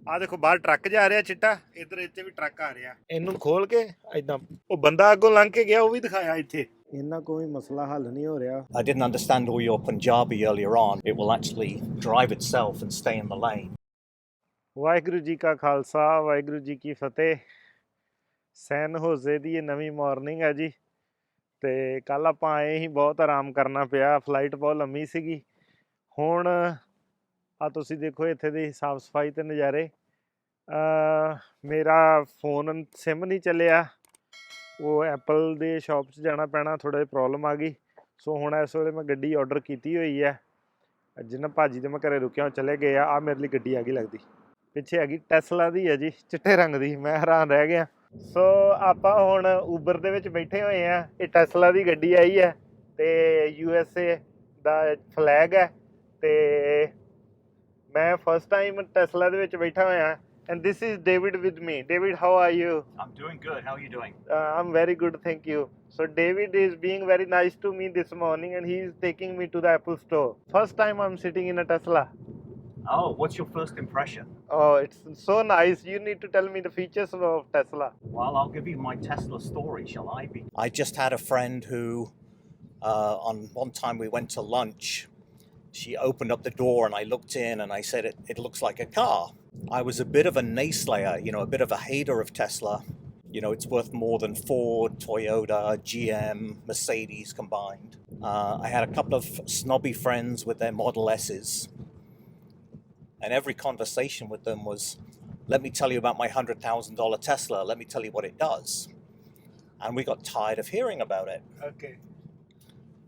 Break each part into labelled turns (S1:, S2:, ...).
S1: ਆ ਦੇਖੋ ਬਾਹਰ ਟਰੱਕ ਜਾ ਰਿਹਾ ਚਿੱਟਾ, ਇੱਧਰ ਇੱਥੇ ਵੀ ਟਰੱਕ ਆ ਰਿਹਾ। ਇਹਨੂੰ ਖੋਲ ਕੇ ਏਦਾਂ ਉਹ ਬੰਦਾ ਅੱਗੋਂ ਲੰਘ ਕੇ ਗਿਆ, ਉਹ ਵੀ ਦਿਖਾਇਆ ਇੱਥੇ। ਇਹਨਾਂ ਕੋਈ ਮਸਲਾ ਹੱਲ ਨਹੀਂ ਹੋ ਰਿਹਾ।
S2: I didn't understand all your Punjabi earlier on. It will actually drive itself and stay in the lane.
S1: Waheguru ji ਕਾ ਖਾਲਸਾ, ਵਾਹਿਗੁਰੂ ਜੀ ਕੀ ਫਤਿਹ। ਸੈਨ ਹੋਜ਼ੇ ਦੀ ਇਹ ਨਵੀਂ ਮਾਰਨਿੰਗ ਹੈ ਜੀ। ਤੇ ਕੱਲ ਆਪਾਂ ਆਏ ਹੀ ਬਹੁਤ ਆਰਾਮ ਕਰਨਾ ਪਿਆ, ਫਲਾਈਟ ਬਹੁਤ ਲੰਮੀ ਸੀਗੀ। ਹੁਣ ਆ ਤੁਸੀਂ ਦੇਖੋ ਇੱਥੇ ਦੀ ਸਾਫ ਸਫਾਈ ਤੇ ਨਜ਼ਾਰੇ। ਮੇਰਾ ਫੋਨ ਸਿਮ ਨਹੀਂ ਚੱਲਿਆ, ਉਹ ਐਪਲ ਦੇ ਸ਼ਾਪ 'ਚ ਜਾਣਾ ਪੈਣਾ, ਥੋੜ੍ਹਾ ਜਿਹਾ ਪ੍ਰੋਬਲਮ ਆ ਗਈ। ਸੋ ਹੁਣ ਇਸ ਵੇਲੇ ਮੈਂ ਗੱਡੀ ਆਰਡਰ ਕੀਤੀ ਹੋਈ ਹੈ। ਜਿੰਨਾ ਭਾਜੀ ਦੇ ਮੈਂ ਘਰੇ ਰੁਕਿਆ ਉਹ ਚਲੇ ਗਏ ਆ। ਮੇਰੇ ਲਈ ਗੱਡੀ ਆ ਗਈ ਲੱਗਦੀ, ਪਿੱਛੇ ਹੈਗੀ ਟੈਸਲਾ ਦੀ ਹੈ ਜੀ, ਚਿੱਟੇ ਰੰਗ ਦੀ। ਮੈਂ ਹੈਰਾਨ ਰਹਿ ਗਿਆ। ਸੋ ਆਪਾਂ ਹੁਣ ਊਬਰ ਦੇ ਵਿੱਚ ਬੈਠੇ ਹੋਏ ਆ। ਇਹ ਟੈਸਲਾ ਦੀ ਗੱਡੀ ਆਈ ਹੈ ਤੇ USA ਦਾ ਫਲੈਗ ਹੈ। ਤੇ ਮੈਂ ਫਸਟ ਟਾਈਮ ਟੈਸਲਾ ਦੇ ਵਿੱਚ ਬੈਠਾ ਹੋਇਆ। And this is David with me. David, how are you?
S2: I'm doing good. How are you doing?
S1: I'm very good, thank you. So David is being very nice to me this morning and he is taking me to the Apple store. First time I'm sitting in a Tesla.
S2: Oh, what's your first impression?
S1: Oh, it's so nice. You need to tell me the features of Tesla.
S2: Well, I'll give you my Tesla story, shall I? I just had a friend who, on one time we went to lunch. She opened up the door and I looked in and I said, it looks like a car. I was a bit of a naysayer, a bit of a hater of Tesla. It's worth more than Ford, Toyota, GM, Mercedes combined. I had a couple of snobby friends with their Model S's. And every conversation with them was, let me tell you about my $100,000 Tesla. Let me tell you what it does. And we got tired of hearing about it.
S1: Okay.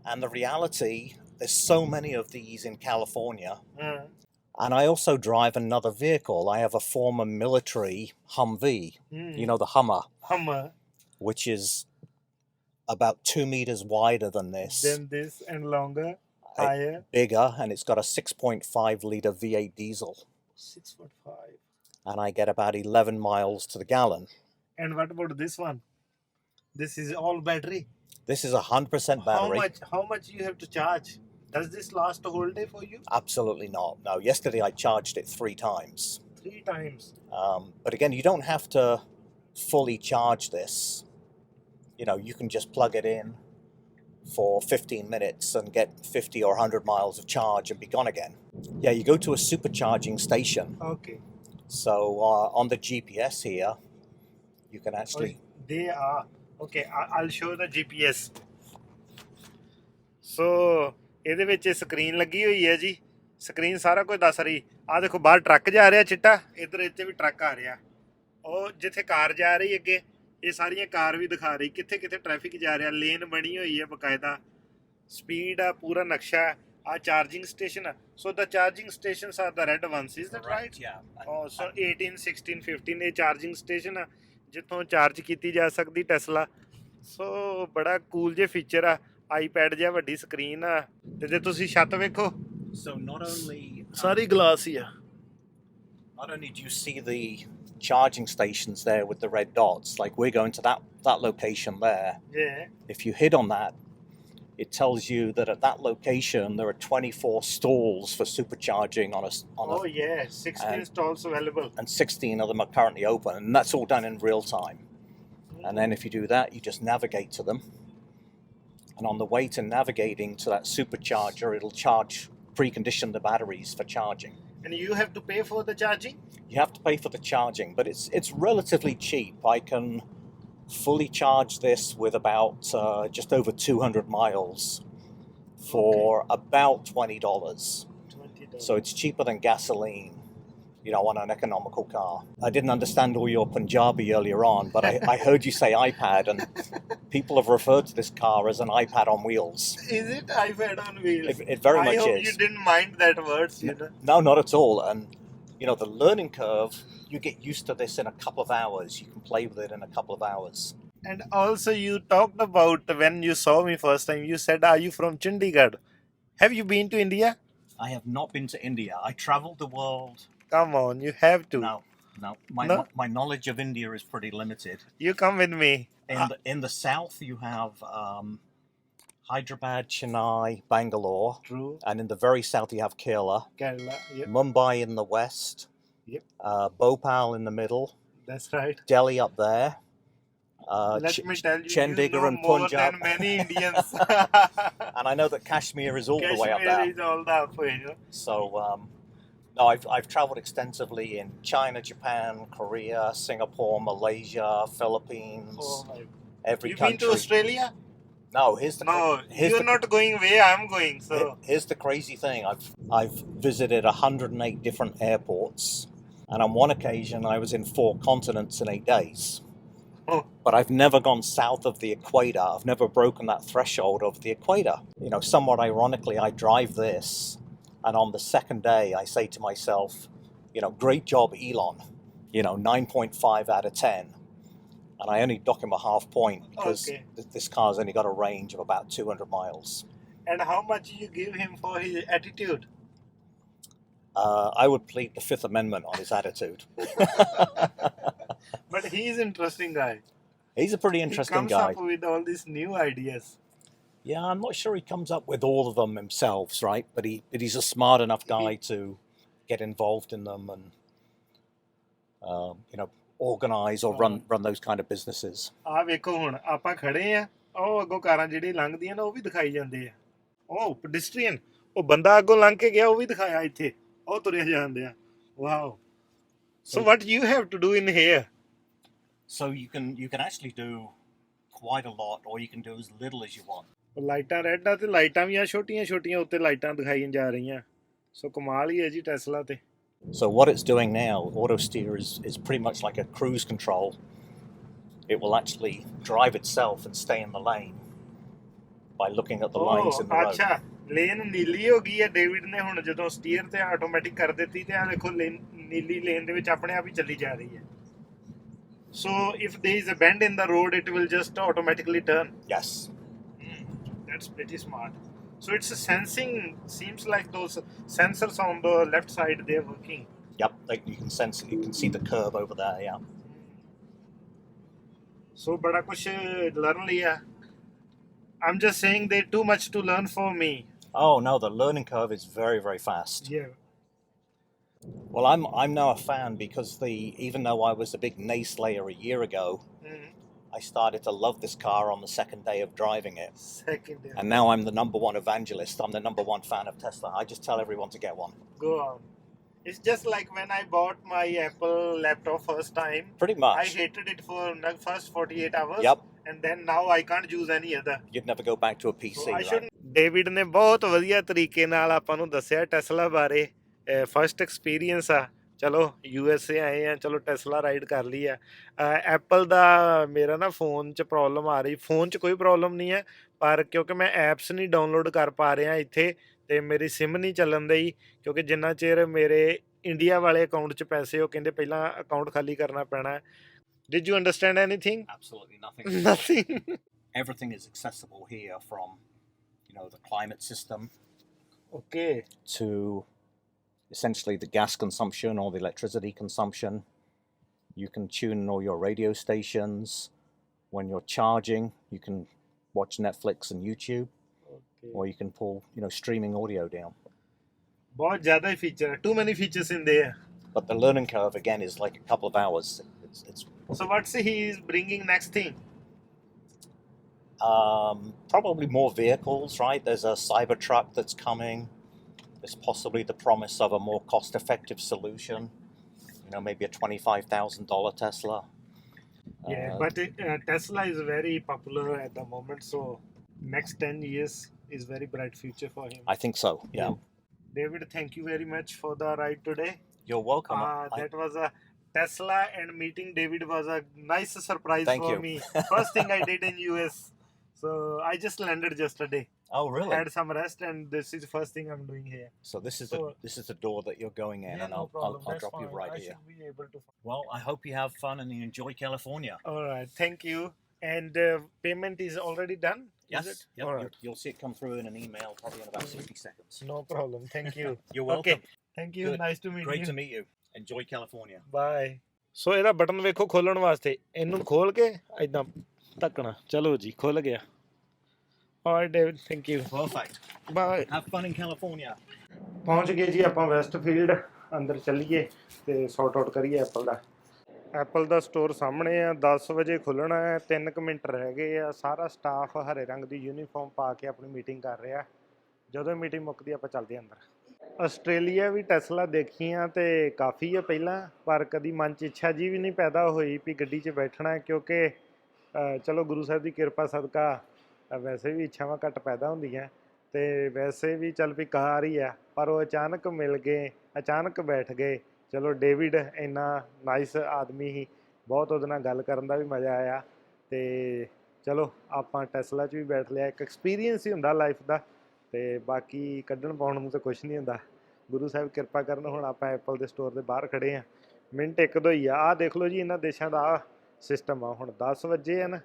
S2: And the reality, there's so many of these in California. And I also drive another vehicle. I have a former military Humvee, the Hummer.
S1: Hummer.
S2: Which is about 2 meters wider than this.
S1: Then this and longer, higher.
S2: Bigger, and it's got a 6.5 litre V8 diesel.
S1: 6.5.
S2: And I get about 11 miles to the gallon.
S1: And what about this one? This is all battery?
S2: This is 100% battery.
S1: How much you have to charge? Does this last the whole day for you?
S2: Absolutely not. No, yesterday I charged it 3 times.
S1: 3 times?
S2: But again, you don't have to fully charge this. You can just plug it in for 15 minutes and get 50 or 100 miles of charge and be gone again. Yeah, you go to a supercharging station.
S1: Okay.
S2: So on the GPS here, you can actually...
S1: They are... Okay, I'll show the GPS. So... ਇਹਦੇ ਵਿੱਚ screen ਲੱਗੀ ਹੋਈ ਹੈ ਜੀ। Screen ਸਾਰਾ ਕੁਝ ਦੱਸ ਰਹੀ। ਆਹ ਦੇਖੋ ਬਾਹਰ ਟਰੱਕ ਜਾ ਰਿਹਾ ਚਿੱਟਾ, ਇੱਧਰ ਇੱਥੇ ਵੀ ਟਰੱਕ ਆ ਰਿਹਾ। ਉਹ ਜਿੱਥੇ ਕਾਰ ਜਾ ਰਹੀ ਅੱਗੇ, ਇਹ ਸਾਰੀਆਂ ਕਾਰ ਵੀ ਦਿਖਾ ਰਹੀ ਕਿੱਥੇ ਕਿੱਥੇ ਟ੍ਰੈਫਿਕ ਜਾ ਰਿਹਾ। ਲੇਨ ਬਣੀ ਹੋਈ ਹੈ ਬਕਾਇਦਾ, ਸਪੀਡ ਆ, ਪੂਰਾ ਨਕਸ਼ਾ। ਆ ਚਾਰਜਿੰਗ ਸਟੇਸ਼ਨ ਆ। So the charging stations are the red ones, is that right?
S2: Yeah.
S1: ਸੋ 18, 16, 15 ਇਹ ਚਾਰਜਿੰਗ ਸਟੇਸ਼ਨ ਆ ਜਿੱਥੋਂ ਚਾਰਜ ਕੀਤੀ ਜਾ ਸਕਦੀ ਟੈਸਲਾ। ਸੋ ਬੜਾ ਕੂਲ ਜੇ ਫੀਚਰ ਆ। ਆਈਪੈਡ ਜਿਹਾ ਵੱਡੀ ਸਕਰੀਨ ਆ। ਤੇ ਜੇ ਤੁਸੀਂ ਛੱਤ ਵੇਖੋ,
S2: So not only
S1: ਸਾਰੀ ਗਲਾਸ ਹੀ ਆ।
S2: Not only do you see the charging stations there with the red dots, like we're going to that location there.
S1: Yeah.
S2: If you hit on that, it tells you that at that location there are 24 stalls for supercharging on
S1: Oh yeah, 16 stalls available.
S2: And 16 of them are currently open, and that's all done in real time. And then if you do that, you just navigate to them. And on the way to navigating to that supercharger, it'll precondition the batteries for charging.
S1: And you have to pay for the charging?
S2: You have to pay for the charging, but it's relatively cheap. I can fully charge this with about just over 200 miles for about $20. So it's cheaper than gasoline, on an economical car. I didn't understand all your Punjabi earlier on, but I heard you say iPad, and people have referred to this car as an iPad on wheels.
S1: Is it iPad on wheels?
S2: It very much is.
S1: I hope you didn't mind that word.
S2: No, not at all. And, the learning curve, you get used to this in a couple of hours. You can play with it in a couple of hours.
S1: And also you talked about when you saw me first time, you said, are you from Chandigarh? Have you been to India?
S2: I have not been to India. I traveled the world.
S1: Come on, you have to.
S2: No. My knowledge of India is pretty limited.
S1: You come with me.
S2: In the south, you have Hyderabad, Chennai, Bangalore.
S1: True.
S2: And in the very south, you have Kerala.
S1: Kerala, yeah.
S2: Mumbai in the west.
S1: Yep.
S2: Bhopal in the middle.
S1: That's right.
S2: Delhi up there.
S1: Let me tell you,
S2: Chandigarh
S1: you know
S2: and
S1: more
S2: Punjab.
S1: than many Indians.
S2: And I know that Kashmir is all the way up
S1: Kashmir
S2: there.
S1: is all the way. You know?
S2: So, no, I've traveled extensively in China, Japan, Korea, Singapore, Malaysia, Philippines,
S1: Oh my.
S2: every
S1: You've
S2: country.
S1: been to Australia?
S2: No,
S1: you're not going where I'm going. So
S2: here's the crazy thing. I've visited 108 different airports, and on one occasion I was in 4 continents in 8 days.
S1: oh,
S2: But I've never gone south of the equator. I've never broken that threshold of the equator. You know, somewhat ironically, I drive this, and on the second day, I say to myself, you know, great job, Elon. You know, 9.5 out of 10. And I only dock him a half point because
S1: okay.
S2: this car's only got a range of about 200 miles.
S1: And how much you give him for his attitude?
S2: I would plead the Fifth Amendment on his attitude.
S1: But he's an interesting guy.
S2: He's a pretty interesting
S1: he comes
S2: guy.
S1: up with all these new ideas.
S2: Yeah, I'm not sure he comes up with all of them himself, right? But he's a smart enough guy to get involved in them and you know, organize or run those kind of businesses.
S1: ਆ ਵੇਖੋ ਹੁਣ ਆਪਾਂ ਖੜੇ ਆ ਉਹ ਅੱਗੋਂ ਕਾਰਾਂ ਜਿਹੜੀ ਲੰਘਦੀਆਂ ਨੇ ਉਹ ਵੀ ਦਿਖਾਈ ਜਾਂਦੇ ਆ ਉਹ ਪੈਡਿਸਟਰੀਅਨ ਉਹ ਬੰਦਾ ਅੱਗੋਂ ਲੰਘ ਕੇ ਗਿਆ ਉਹ ਵੀ ਦਿਖਾਇਆ ਇੱਥੇ ਉਹ ਤੁਰਿਆ ਜਾਂਦੇ ਆ wow so what you have to do in here
S2: so you can actually do quite a lot or you can do as little as you want
S1: ਲਾਈਟਾਂ ਰੈੱਡ ਆ ਤੇ ਲਾਈਟਾਂ ਵੀ ਆ ਛੋਟੀਆਂ ਛੋਟੀਆਂ ਉੱਤੇ ਲਾਈਟਾਂ ਦਿਖਾਈਆਂ ਜਾ ਰਹੀਆਂ ਸੋ ਕਮਾਲ ਹੀ ਹੈ ਜੀ ਟੈਸਲਾ ਤੇ
S2: So what it's doing now, auto steer is pretty much like a cruise control. It will actually drive itself and stay in the lane by looking at the lines in the road.
S1: ਅੱਛਾ lane ਨੀਲੀ ਹੋ ਗਈ ਹੈ David ਨੇ ਹੁਣ ਜਦੋਂ steer ਤੇ automatic ਕਰ ਦਿੱਤੀ ਤੇ ਆ ਦੇਖੋ ਨੀਲੀ ਲੇਨ ਦੇ ਵਿੱਚ ਆਪਣੇ ਆਪ ਹੀ ਚੱਲੀ ਜਾ ਰਹੀ ਹੈ So if there is a bend in the road it will just automatically turn.
S2: Yes.
S1: That's pretty smart. So it's a sensing, seems like those sensors on the left side, they're working.
S2: Yep, you can sense it, you can see the curve over there, yeah.
S1: So bada kuch learn liya. I'm just saying there's too much to learn for me.
S2: Oh no, the learning curve is very, very fast.
S1: Yeah.
S2: Well, I'm now a fan because even though I was a big naysayer a year ago, I started to love this car on the second day of driving it.
S1: Second day.
S2: And now I'm the #1 evangelist. I'm the #1 fan of Tesla. I just tell everyone to get one.
S1: Go on. It's just like when I bought my Apple laptop first time.
S2: Pretty much.
S1: I hated it for the first 48 hours.
S2: Yep.
S1: And then now I can't use any other.
S2: You'd never go back to a PC,
S1: So I
S2: right?
S1: shouldn't. David ਨੇ ਬਹੁਤ ਵਧੀਆ ਤਰੀਕੇ ਨਾਲ ਆਪਾਂ ਨੂੰ ਦੱਸਿਆ Tesla ਬਾਰੇ first experience ਆ ਚਲੋ USA ਆਏ ਆ ਚਲੋ ਟੈਸਲਾ ਰਾਈਡ ਕਰ ਲਈ ਆ ਐਪਲ ਦਾ ਮੇਰਾ ਨਾ ਫੋਨ 'ਚ ਪ੍ਰੋਬਲਮ ਆ ਰਹੀ ਫੋਨ 'ਚ ਕੋਈ ਪ੍ਰੋਬਲਮ ਨਹੀਂ ਹੈ ਪਰ ਕਿਉਂਕਿ ਮੈਂ ਐਪਸ ਨਹੀਂ ਡਾਊਨਲੋਡ ਕਰ ਪਾ ਰਿਹਾ ਇੱਥੇ ਤੇ ਮੇਰੀ ਸਿਮ ਨਹੀਂ ਚੱਲਣ ਦਈ ਕਿਉਂਕਿ ਜਿੰਨਾ ਚਿਰ ਮੇਰੇ ਇੰਡੀਆ ਵਾਲੇ ਅਕਾਊਂਟ 'ਚ ਪੈਸੇ ਉਹ ਕਹਿੰਦੇ ਪਹਿਲਾਂ ਅਕਾਊਂਟ ਖਾਲੀ ਕਰਨਾ ਪੈਣਾ Did you understand anything?
S2: Absolutely nothing.
S1: Nothing.
S2: Everything is accessible here from, you know, the climate system.
S1: Okay.
S2: To essentially the gas consumption or the electricity consumption. You can tune all your radio stations. When you're charging, you can watch Netflix and YouTube. Okay. Or you can pull, you know, streaming audio down.
S1: बहुत ज़्यादा feature. Too many features in there.
S2: But the learning curve again is like a couple of hours.
S1: So what's he is bringing next thing?
S2: Probably more vehicles, right? There's a Cybertruck that's coming. There's possibly the promise of a more cost-effective solution. You know, maybe a $25,000 Tesla.
S1: Yeah, but Tesla is very popular at the moment, so next 10 years is very bright future for him.
S2: I think so, yeah.
S1: David, thank you very much for the ride today.
S2: You're welcome.
S1: That was a Tesla, and meeting David was a nice surprise
S2: Thank
S1: for
S2: you.
S1: me. First thing I did in US. So I just landed yesterday.
S2: Oh, really?
S1: Had some rest, and this is the first thing I'm doing here.
S2: So this is the door that you're going in,
S1: yeah,
S2: and I'll drop you right here.
S1: I should be able to.
S2: Well, I hope you have fun and you enjoy California.
S1: All right, thank you. And payment is already done?
S2: Yes.
S1: Is it?
S2: Yep.
S1: All right.
S2: You'll see it come through in an email probably in about 60 seconds.
S1: No problem. Thank you.
S2: You're welcome.
S1: Okay. Thank you.
S2: Good.
S1: Nice to meet you.
S2: Great to meet you. Enjoy California.
S1: Bye. ਸੋ ਇਹਦਾ button ਵੇਖੋ ਖੋਲਣ ਵਾਸਤੇ ਇਹਨੂੰ ਖੋਲ ਕੇ ਇਦਾਂ ਧੱਕਣਾ ਚਲੋ ਜੀ ਖੁੱਲ ਗਿਆ Alright David, thank you.
S2: Perfect.
S1: Bye.
S2: Have fun in California.
S1: ਪਹੁੰਚ ਗਏ ਜੀ ਆਪਾਂ ਵੈਸਟਫੀਲਡ ਅੰਦਰ ਚੱਲੀਏ ਤੇ ਸੌਟ ਆਊਟ ਕਰੀਏ ਐਪਲ ਦਾ। ਐਪਲ ਦਾ ਸਟੋਰ ਸਾਹਮਣੇ ਆ, 10 ਵਜੇ ਖੁੱਲ੍ਹਣਾ ਹੈ, 3 ਕੁ ਮਿੰਟ ਰਹਿ ਗਏ ਆ। ਸਾਰਾ ਸਟਾਫ ਹਰੇ ਰੰਗ ਦੀ ਯੂਨੀਫਾਰਮ ਪਾ ਕੇ ਆਪਣੀ ਮੀਟਿੰਗ ਕਰ ਰਿਹਾ। ਜਦੋਂ ਮੀਟਿੰਗ ਮੁੱਕਦੀ ਆਪਾਂ ਚੱਲਦੇ ਹਾਂ ਅੰਦਰ। ਆਸਟ੍ਰੇਲੀਆ ਵੀ ਟੈਸਲਾ ਦੇਖੀਆਂ ਤੇ ਕਾਫੀ ਆ ਪਹਿਲਾਂ, ਪਰ ਕਦੀ ਮਨ 'ਚ ਇੱਛਾ ਜੀ ਵੀ ਨਹੀਂ ਪੈਦਾ ਹੋਈ ਵੀ ਗੱਡੀ 'ਚ ਬੈਠਣਾ, ਕਿਉਂਕਿ ਚਲੋ ਗੁਰੂ ਸਾਹਿਬ ਦੀ ਕਿਰਪਾ ਸਦਕਾ ਵੈਸੇ ਵੀ ਇੱਛਾਵਾਂ ਘੱਟ ਪੈਦਾ ਹੁੰਦੀਆਂ ਤੇ ਵੈਸੇ ਵੀ ਚੱਲ ਵੀ ਕਾਰ ਹੀ ਆ, ਪਰ ਉਹ ਅਚਾਨਕ ਮਿਲ ਗਏ, ਅਚਾਨਕ ਬੈਠ ਗਏ। ਚਲੋ ਡੇਵਿਡ ਇੰਨਾ ਨਾਈਸ ਆਦਮੀ ਸੀ, ਬਹੁਤ ਉਹਦੇ ਨਾਲ ਗੱਲ ਕਰਨ ਦਾ ਵੀ ਮਜ਼ਾ ਆਇਆ ਤੇ ਚਲੋ ਆਪਾਂ ਟੈਸਲਾ 'ਚ ਵੀ ਬੈਠ ਲਿਆ। ਇੱਕ ਐਕਸਪੀਰੀਅੰਸ ਹੀ ਹੁੰਦਾ ਲਾਈਫ ਦਾ, ਤੇ ਬਾਕੀ ਕੱਢਣ ਪਾਉਣ ਨੂੰ ਤਾਂ ਕੁਛ ਨਹੀਂ ਹੁੰਦਾ। ਗੁਰੂ ਸਾਹਿਬ ਕਿਰਪਾ ਕਰਨ। ਹੁਣ ਆਪਾਂ ਐਪਲ ਦੇ ਸਟੋਰ ਦੇ ਬਾਹਰ ਖੜ੍ਹੇ ਹਾਂ, ਮਿੰਟ ਇੱਕ ਦੋ ਹੀ ਆ। ਆਹ ਦੇਖ ਲਓ ਜੀ, ਇਹਨਾਂ ਦੇਸ਼ਾਂ ਦਾ ਆਹ ਸਿਸਟਮ ਆ। ਹੁਣ 10 ਵਜੇ ਆ ਨਾ,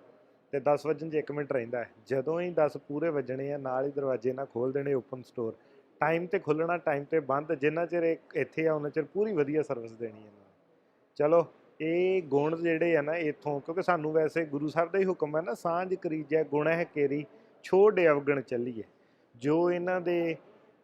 S1: ਤੇ 10 ਵੱਜਣ 'ਚ 1 ਮਿੰਟ ਰਹਿੰਦਾ ਹੈ। ਜਦੋਂ ਹੀ 10 ਪੂਰੇ ਵੱਜਣੇ ਆ, ਨਾਲ ਹੀ ਦਰਵਾਜ਼ੇ ਨਾਲ ਖੋਲ੍ਹ ਦੇਣੇ ਓਪਨ ਸਟੋਰ। ਟਾਈਮ 'ਤੇ ਖੁੱਲ੍ਹਣਾ, ਟਾਈਮ 'ਤੇ ਬੰਦ। ਜਿੰਨਾ ਚਿਰ ਇੱਥੇ ਆ ਉਹਨਾਂ ਚਿਰ ਪੂਰੀ ਵਧੀਆ ਸਰਵਿਸ ਦੇਣੀ ਇਹਨਾਂ ਨੇ। ਚਲੋ ਇਹ ਗੁਣ ਜਿਹੜੇ ਆ ਨਾ ਇੱਥੋਂ, ਕਿਉਂਕਿ ਸਾਨੂੰ ਵੈਸੇ ਗੁਰੂ ਸਾਹਿਬ ਦਾ ਹੀ ਹੁਕਮ ਹੈ ਨਾ, ਸਾਂਝ ਕਰੀਜੈ ਗੁਣ ਹੈ ਕੇਰੀ ਛੋੜ ਅਵਗਣ ਚੱਲੀਏ। ਜੋ ਇਹਨਾਂ ਦੇ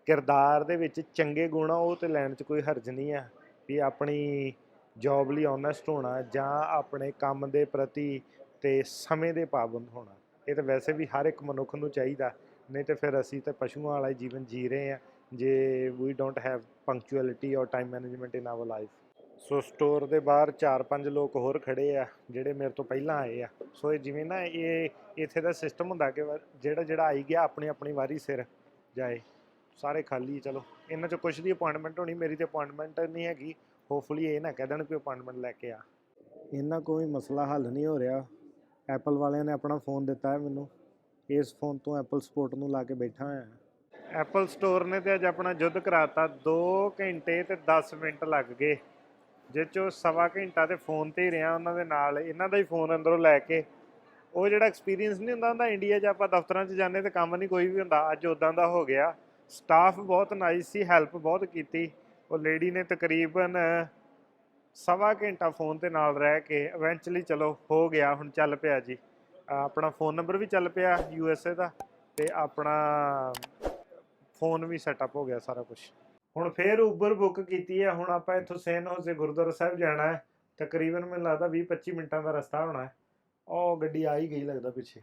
S1: ਕਿਰਦਾਰ ਦੇ ਵਿੱਚ ਚੰਗੇ ਗੁਣ ਆ, ਉਹ ਤੇ ਲੈਣ 'ਚ ਕੋਈ ਹਰਜ ਨਹੀਂ ਆ। ਵੀ ਆਪਣੀ ਜੋਬ ਲਈ ਓਨੈਸਟ ਹੋਣਾ, ਜਾਂ ਆਪਣੇ ਕੰਮ ਦੇ ਪ੍ਰਤੀ ਤੇ ਸਮੇਂ ਦੇ ਪਾਬੰਦ ਹੋਣਾ, ਇਹ ਤਾਂ ਵੈਸੇ ਵੀ ਹਰ ਇੱਕ ਮਨੁੱਖ ਨੂੰ ਚਾਹੀਦਾ। ਨਹੀਂ ਤੇ ਫਿਰ ਅਸੀਂ ਤਾਂ ਪਸ਼ੂਆਂ ਵਾਲਾ ਜੀਵਨ ਜੀ ਰਹੇ ਹਾਂ, ਜੇ ਵੀ ਡੋਂਟ ਹੈਵ ਪੰਕਚੁਅਲਿਟੀ ਔਰ time management in our life. So store ਦੇ ਬਾਹਰ 4-5 ਲੋਕ ਹੋਰ ਖੜ੍ਹੇ ਆ ਜਿਹੜੇ ਮੇਰੇ ਤੋਂ ਪਹਿਲਾਂ ਆਏ ਆ। ਸੋ ਇਹ ਜਿਵੇਂ ਨਾ ਇਹ ਇੱਥੇ ਦਾ ਸਿਸਟਮ ਹੁੰਦਾ ਕਿ ਜਿਹੜਾ ਆਈ ਗਿਆ ਆਪਣੀ ਆਪਣੀ ਵਾਰੀ ਸਿਰ ਜਾਏ। ਸਾਰੇ ਖਾਲੀ। ਚਲੋ ਇਹਨਾਂ 'ਚ ਕੁਛ ਦੀ ਅਪੁਆਇੰਟਮੈਂਟ ਹੋਣੀ, ਮੇਰੀ ਤਾਂ ਅਪੁਆਇੰਟਮੈਂਟ ਨਹੀਂ ਹੈਗੀ। ਹੋਪਫੁਲੀ ਇਹ ਨਾ ਕਹਿ ਦੇਣ ਕਿ ਅਪੁਆਇੰਟਮੈਂਟ ਲੈ ਕੇ ਆ। ਇਹਨਾਂ ਕੋਈ ਮਸਲਾ ਹੱਲ ਨਹੀਂ ਹੋ ਰਿਹਾ। ਐਪਲ ਵਾਲਿਆਂ ਨੇ ਆਪਣਾ ਫ਼ੋਨ ਦਿੱਤਾ ਹੈ ਮੈਨੂੰ, ਇਸ ਫ਼ੋਨ ਤੋਂ ਐਪਲ ਸਪੋਰਟ ਨੂੰ ਲਾ ਕੇ ਬੈਠਾ ਹੋਇਆ। ਐਪਲ ਸਟੋਰ ਨੇ ਤਾਂ ਅੱਜ ਆਪਣਾ ਯੁੱਧ ਕਰਾਤਾ। 2 ਘੰਟੇ ਤੇ 10 ਮਿੰਟ ਲੱਗ ਗਏ, ਜਿਸ 'ਚੋਂ ਸਵਾ ਘੰਟਾ ਤਾਂ ਫੋਨ 'ਤੇ ਹੀ ਰਿਹਾ ਉਹਨਾਂ ਦੇ ਨਾਲ। ਇਹਨਾਂ ਦਾ ਹੀ ਫ਼ੋਨ ਅੰਦਰੋਂ ਲੈ ਕੇ, ਉਹ ਜਿਹੜਾ ਐਕਸਪੀਰੀਅੰਸ ਨਹੀਂ ਹੁੰਦਾ ਇੰਡੀਆ 'ਚ ਆਪਾਂ ਦਫ਼ਤਰਾਂ 'ਚ ਜਾਂਦੇ ਤਾਂ ਕੰਮ ਨਹੀਂ ਕੋਈ ਵੀ ਹੁੰਦਾ, ਅੱਜ ਉੱਦਾਂ ਦਾ ਹੋ ਗਿਆ। ਸਟਾਫ ਬਹੁਤ ਨਾਈਸ ਸੀ, ਹੈਲਪ ਬਹੁਤ ਕੀਤੀ। ਉਹ ਲੇਡੀ ਨੇ ਤਕਰੀਬਨ ਸਵਾ ਘੰਟਾ ਫ਼ੋਨ 'ਤੇ ਨਾਲ ਰਹਿ ਕੇ ਇਵੈਂਚੁਅਲੀ ਚਲੋ ਹੋ ਗਿਆ। ਹੁਣ ਚੱਲ ਪਿਆ ਜੀ, ਆਪਣਾ ਫ਼ੋਨ ਨੰਬਰ ਵੀ ਚੱਲ ਪਿਆ USA ਦਾ, ਅਤੇ ਆਪਣਾ ਫ਼ੋਨ ਵੀ ਸੈਟਅਪ ਹੋ ਗਿਆ ਸਾਰਾ ਕੁਛ। ਹੁਣ ਫੇਰ ਉਬਰ ਬੁੱਕ ਕੀਤੀ ਹੈ। ਹੁਣ ਆਪਾਂ ਇੱਥੋਂ ਸੇਨ ਹੋਸੇ ਗੁਰਦੁਆਰਾ ਸਾਹਿਬ ਜਾਣਾ ਹੈ। ਤਕਰੀਬਨ ਮੈਨੂੰ ਲੱਗਦਾ 20-25 ਮਿੰਟਾਂ ਦਾ ਰਸਤਾ ਹੋਣਾ ਹੈ। ਉਹ ਗੱਡੀ ਆ ਹੀ ਗਈ ਲੱਗਦਾ ਪਿੱਛੇ।